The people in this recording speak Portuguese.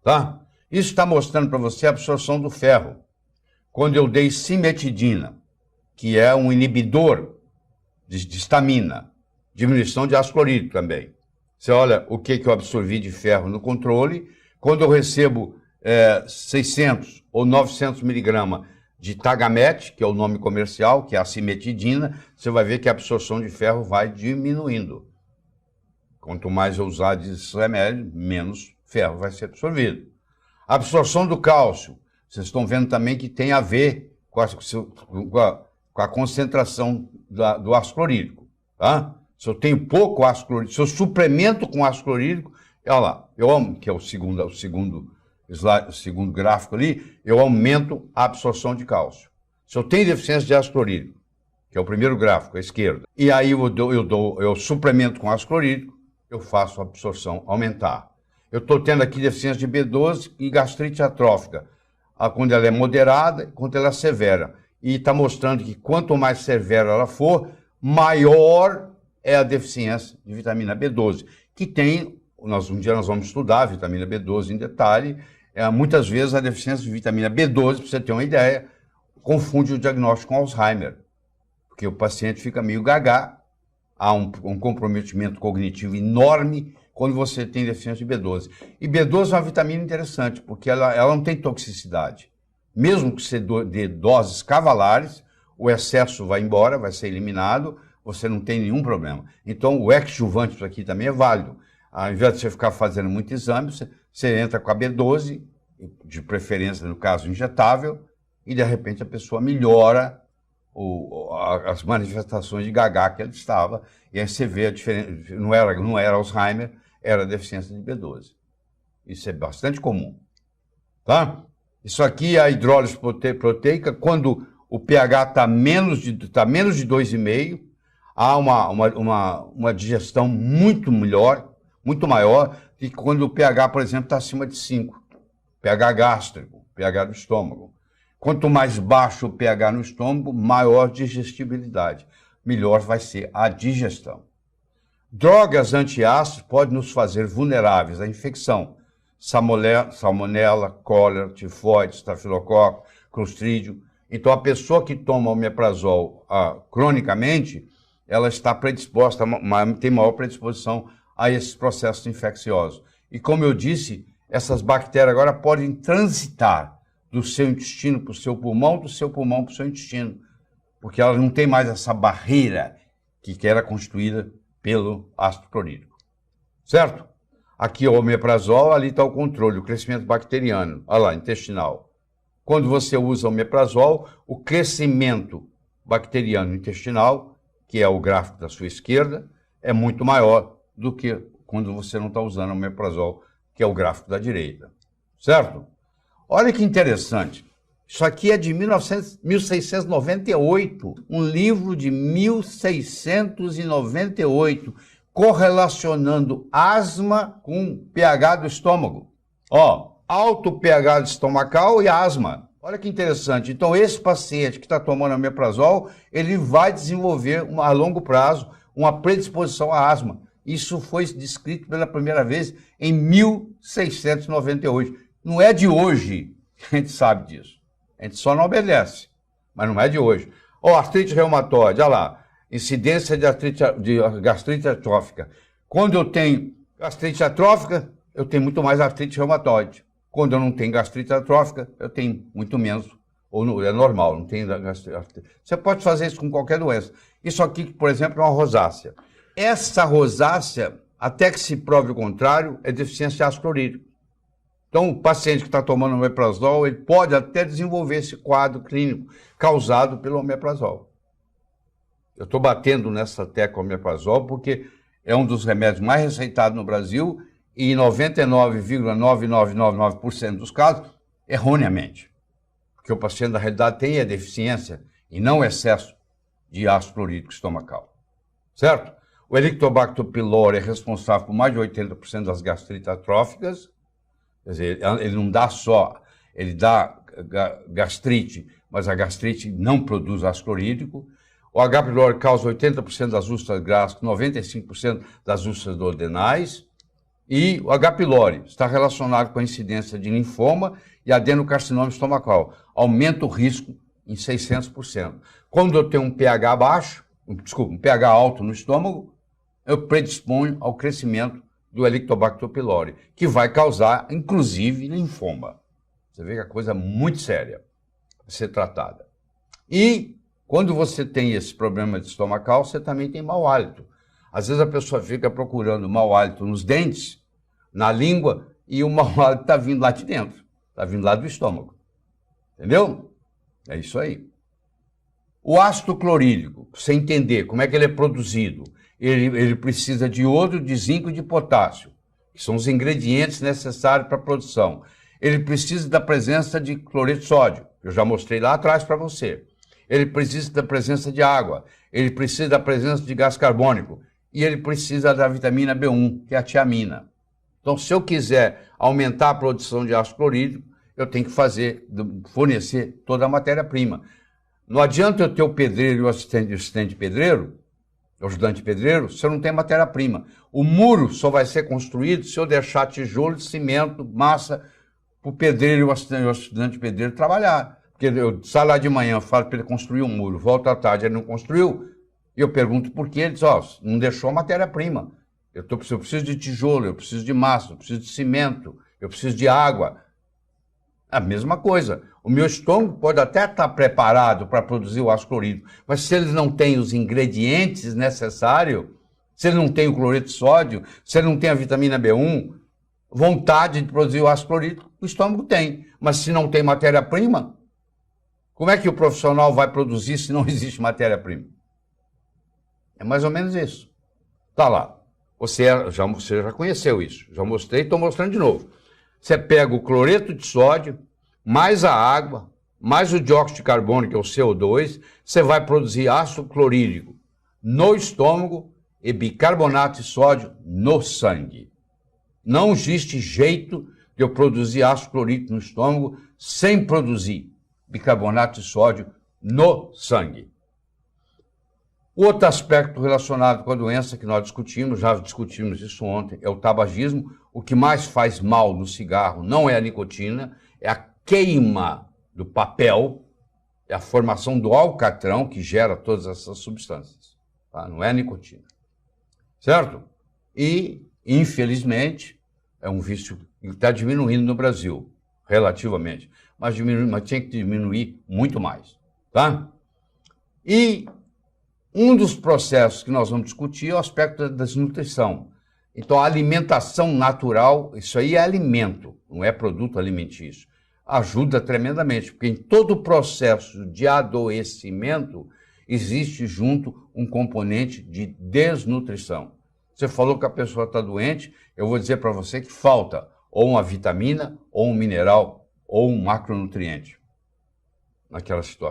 tá? Isso está mostrando para você a absorção do ferro. Quando eu dei cimetidina, que é um inibidor de estamina, diminuição de ácido clorídrico também. Você olha o que eu absorvi de ferro no controle. Quando eu recebo 600 ou 900 miligramas de Tagamet, que é o nome comercial, que é a cimetidina, você vai ver que a absorção de ferro vai diminuindo. Quanto mais eu usar desses remédios, menos ferro vai ser absorvido. A absorção do cálcio, vocês estão vendo também que tem a ver com a concentração do ácido clorídrico, tá? Se eu tenho pouco ácido clorídrico, se eu suplemento com ácido clorídrico, olha lá, eu amo, que é o segundo gráfico ali, eu aumento a absorção de cálcio. Se eu tenho deficiência de ácido clorídrico, que é o primeiro gráfico, à esquerda, e aí eu suplemento com ácido clorídrico, eu faço a absorção aumentar. Eu estou tendo aqui deficiência de B12 e gastrite atrófica, quando ela é moderada, quando ela é severa. E está mostrando que quanto mais severa ela for, maior é a deficiência de vitamina B12, que tem, um dia nós vamos estudar a vitamina B12 em detalhe. Muitas vezes a deficiência de vitamina B12, para você ter uma ideia, confunde o diagnóstico com Alzheimer, porque o paciente fica meio gaga, há um comprometimento cognitivo enorme quando você tem deficiência de B12. E B12 é uma vitamina interessante, porque ela não tem toxicidade. Mesmo que você dê doses cavalares, o excesso vai embora, vai ser eliminado, você não tem nenhum problema. Então, o exjuvante isso aqui também é válido. Ao invés de você ficar fazendo muito exame, você entra com a B12, de preferência, no caso, injetável, e de repente a pessoa melhora as manifestações de gaga que ela estava, e aí você vê a diferença, não era Alzheimer, era deficiência de B12. Isso é bastante comum, tá? Isso aqui é a hidrólise proteica, quando o pH está menos de 2,5, há uma digestão muito melhor, muito maior, que quando o pH, por exemplo, está acima de 5. pH gástrico, pH do estômago. Quanto mais baixo o pH no estômago, maior digestibilidade. Melhor vai ser a digestão. Drogas antiácidos podem nos fazer vulneráveis à infecção. Salmonela, cólera, tifoide, estafilococo, clostrídio. Então, a pessoa que toma omeprazol cronicamente, ela está predisposta, tem maior predisposição a esses processos infecciosos. E como eu disse, essas bactérias agora podem transitar do seu intestino para o seu pulmão, do seu pulmão para o seu intestino, porque ela não tem mais essa barreira que era constituída pelo ácido clorídrico. Certo? Aqui é o omeprazol, ali está o controle, o crescimento bacteriano, olha lá, intestinal. Quando você usa o omeprazol, o crescimento bacteriano intestinal, que é o gráfico da sua esquerda, é muito maior do que quando você não está usando o omeprazol, que é o gráfico da direita. Certo? Olha que interessante. Isso aqui é de 1698, um livro de 1698, correlacionando asma com pH do estômago. Ó, alto pH estomacal e asma. Olha que interessante. Então, esse paciente que está tomando omeprazol, ele vai desenvolver, a longo prazo, uma predisposição à asma. Isso foi descrito pela primeira vez em 1698. Não é de hoje, a gente sabe disso. A gente só não obedece, mas não é de hoje. Ó, artrite reumatoide, olha lá. Incidência de gastrite atrófica. Quando eu tenho gastrite atrófica, eu tenho muito mais artrite reumatoide. Quando eu não tenho gastrite atrófica, eu tenho muito menos, ou é normal, não tenho gastrite. Você pode fazer isso com qualquer doença. Isso aqui, por exemplo, é uma rosácea. Essa rosácea, até que se prove o contrário, é deficiência de ácido clorídrico. Então, o paciente que está tomando omeprazol, ele pode até desenvolver esse quadro clínico causado pelo omeprazol. Eu estou batendo nessa tecla omeprazol porque é um dos remédios mais receitados no Brasil e em 99,9999% dos casos, erroneamente. Porque o paciente, na realidade, tem a deficiência e não o excesso de ácido clorídrico estomacal. Certo? O Helicobacter pylori é responsável por mais de 80% das gastrites atróficas. Quer dizer, ele não dá só, ele dá gastrite, mas a gastrite não produz ácido clorídrico. O H. pylori causa 80% das úlceras gástricas, 95% das úlceras duodenais. E o H. pylori está relacionado com a incidência de linfoma e adenocarcinoma estomacal. Aumenta o risco em 600%. Quando eu tenho um pH baixo, um pH alto no estômago, eu predisponho ao crescimento do Helicobacter pylori, que vai causar, inclusive, linfoma. Você vê que a coisa é muito séria a ser tratada. E quando você tem esse problema de estomacal, você também tem mau hálito. Às vezes a pessoa fica procurando mau hálito nos dentes, na língua, e o mau hálito está vindo lá de dentro, está vindo lá do estômago. Entendeu? É isso aí. O ácido clorídrico, para você entender como é que ele é produzido, ele precisa de iodo, de zinco e de potássio, que são os ingredientes necessários para a produção. Ele precisa da presença de cloreto de sódio, que eu já mostrei lá atrás para você. Ele precisa da presença de água, ele precisa da presença de gás carbônico e ele precisa da vitamina B1, que é a tiamina. Então, se eu quiser aumentar a produção de ácido clorídrico, eu tenho que fornecer toda a matéria-prima. Não adianta eu ter o pedreiro e o assistente pedreiro, o ajudante pedreiro, se eu não tenho matéria-prima. O muro só vai ser construído se eu deixar tijolo, cimento, massa para o pedreiro e o ajudante pedreiro trabalhar. Porque eu saio lá de manhã, falo para ele construir um muro, volto à tarde, ele não construiu, e eu pergunto por quê, ele diz, não deixou matéria-prima. Eu preciso de tijolo, eu preciso de massa, eu preciso de cimento, eu preciso de água. A mesma coisa. O meu estômago pode até estar preparado para produzir o ácido clorídrico, mas se ele não tem os ingredientes necessários, se ele não tem o cloreto de sódio, se ele não tem a vitamina B1, vontade de produzir o ácido clorídrico, o estômago tem. Mas se não tem matéria-prima, como é que o profissional vai produzir se não existe matéria-prima? É mais ou menos isso. Tá lá. Você já conheceu isso. Já mostrei, estou mostrando de novo. Você pega o cloreto de sódio, mais a água, mais o dióxido de carbono, que é o CO2, você vai produzir ácido clorídrico no estômago e bicarbonato de sódio no sangue. Não existe jeito de eu produzir ácido clorídrico no estômago sem produzir bicarbonato de sódio no sangue. O outro aspecto relacionado com a doença que nós discutimos, já discutimos isso ontem, é o tabagismo. O que mais faz mal no cigarro não é a nicotina, é a queima do papel, é a formação do alcatrão que gera todas essas substâncias. Tá? Não é a nicotina. Certo? E, infelizmente, é um vício que está diminuindo no Brasil, relativamente. Mas tinha que diminuir muito mais. Tá? E um dos processos que nós vamos discutir é o aspecto da desnutrição. Então, a alimentação natural, isso aí é alimento, não é produto alimentício. Ajuda tremendamente, porque em todo o processo de adoecimento existe junto um componente de desnutrição. Você falou que a pessoa está doente, eu vou dizer para você que falta ou uma vitamina, ou um mineral, ou um macronutriente naquela situação.